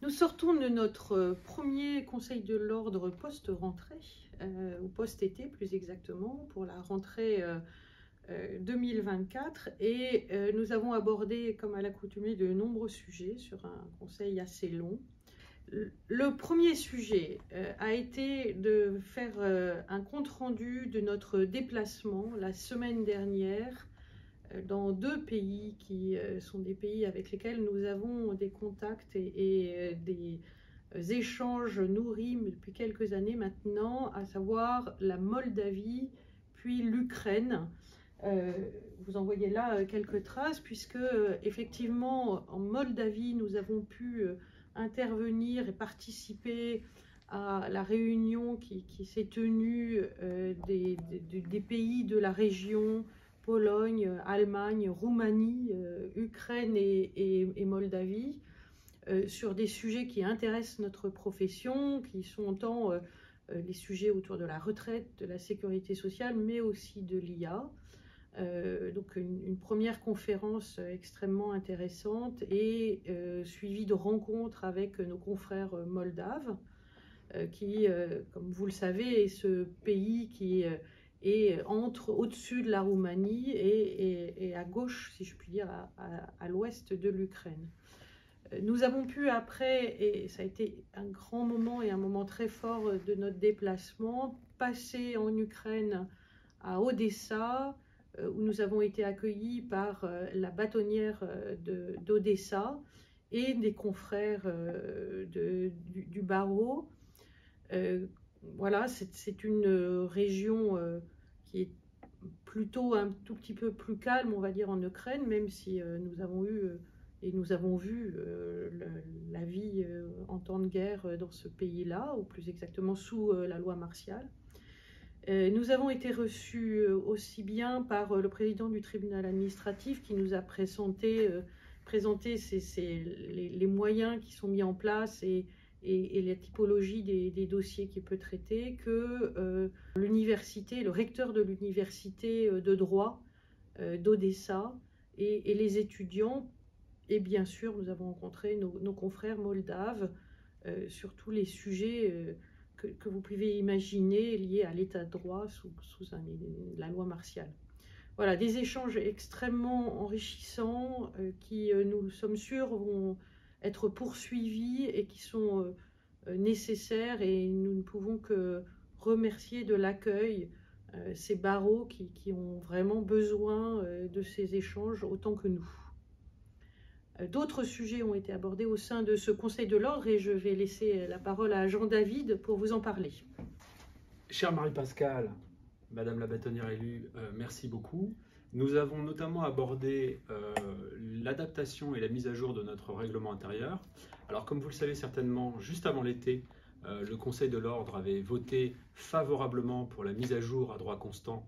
Nous sortons de notre premier conseil de l'ordre post-rentrée, ou post-été plus exactement, pour la rentrée 2024. Et nous avons abordé, comme à l'accoutumée, de nombreux sujets sur un conseil assez long. Le premier sujet a été de faire un compte-rendu de notre déplacement la semaine dernière dans deux pays qui sont des pays avec lesquels nous avons des contacts et des échanges nourris depuis quelques années maintenant, à savoir la Moldavie puis l'Ukraine. Vous en voyez là quelques traces, puisque effectivement en Moldavie nous avons pu intervenir et participer à la réunion qui s'est tenue des pays de la région, Pologne, Allemagne, Roumanie, Ukraine et Moldavie, sur des sujets qui intéressent notre profession, qui sont tant les sujets autour de la retraite, de la sécurité sociale, mais aussi de l'IA. Donc une première conférence extrêmement intéressante et suivie de rencontres avec nos confrères moldaves, qui, comme vous le savez, est ce pays qui est au-dessus de la Roumanie et à gauche, si je puis dire, à l'ouest de l'Ukraine. Nous avons pu après, et ça a été un grand moment et un moment très fort de notre déplacement, passer en Ukraine à Odessa, où nous avons été accueillis par la bâtonnière d'Odessa et des confrères du barreau. Voilà, c'est une région qui est plutôt un tout petit peu plus calme, on va dire, en Ukraine, même si nous avons eu et nous avons vu la vie en temps de guerre dans ce pays-là, ou plus exactement sous la loi martiale. Nous avons été reçus aussi bien par le président du tribunal administratif qui nous a présenté les moyens qui sont mis en place et la typologie des dossiers qu'il peut traiter, que l'université, le recteur de l'université de droit d'Odessa et les étudiants. Et bien sûr, nous avons rencontré nos confrères moldaves sur tous les sujets que vous pouvez imaginer liés à l'état de droit sous la loi martiale. Voilà, des échanges extrêmement enrichissants qui, nous sommes sûrs, vont être poursuivis et qui sont nécessaires, et nous ne pouvons que remercier de l'accueil ces barreaux qui ont vraiment besoin de ces échanges autant que nous. D'autres sujets ont été abordés au sein de ce Conseil de l'Ordre et je vais laisser la parole à Jean-David pour vous en parler. Chère Marie-Pascale, Madame la bâtonnière élue, merci beaucoup. Nous avons notamment abordé l'adaptation et la mise à jour de notre règlement intérieur. Alors, comme vous le savez certainement, juste avant l'été, le Conseil de l'Ordre avait voté favorablement pour la mise à jour à droit constant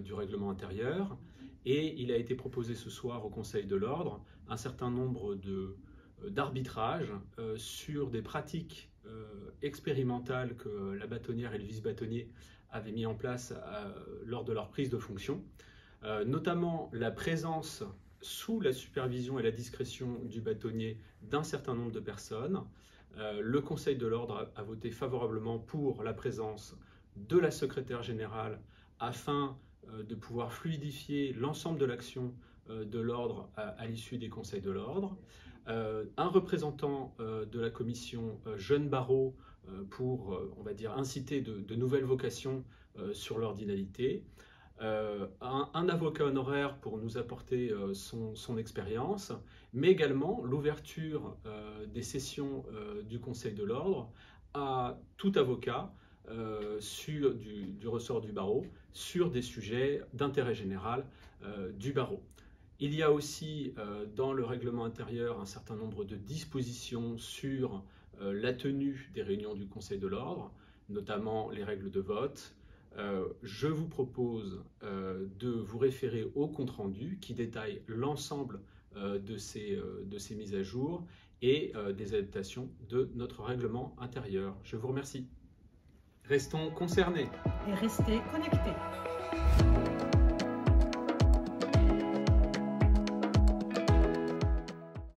du règlement intérieur. Et il a été proposé ce soir au Conseil de l'Ordre un certain nombre d'arbitrages sur des pratiques expérimentales que la bâtonnière et le vice-bâtonnier avaient mis en place lors de leur prise de fonction, notamment la présence sous la supervision et la discrétion du bâtonnier d'un certain nombre de personnes. Le Conseil de l'Ordre a voté favorablement pour la présence de la secrétaire générale afin de pouvoir fluidifier l'ensemble de l'action de l'ordre à l'issue des conseils de l'ordre. Un représentant de la commission Jeunes Barreaux pour, on va dire, inciter de nouvelles vocations sur l'ordinalité. Un avocat honoraire pour nous apporter son expérience, mais également l'ouverture des sessions du Conseil de l'Ordre à tout avocat du ressort du barreau sur des sujets d'intérêt général du barreau. Il y a aussi dans le règlement intérieur un certain nombre de dispositions sur la tenue des réunions du Conseil de l'Ordre, notamment les règles de vote. Je vous propose de vous référer au compte-rendu qui détaille l'ensemble de ces mises à jour et des adaptations de notre règlement intérieur. Je vous remercie. Restons concernés. Et restez connectés.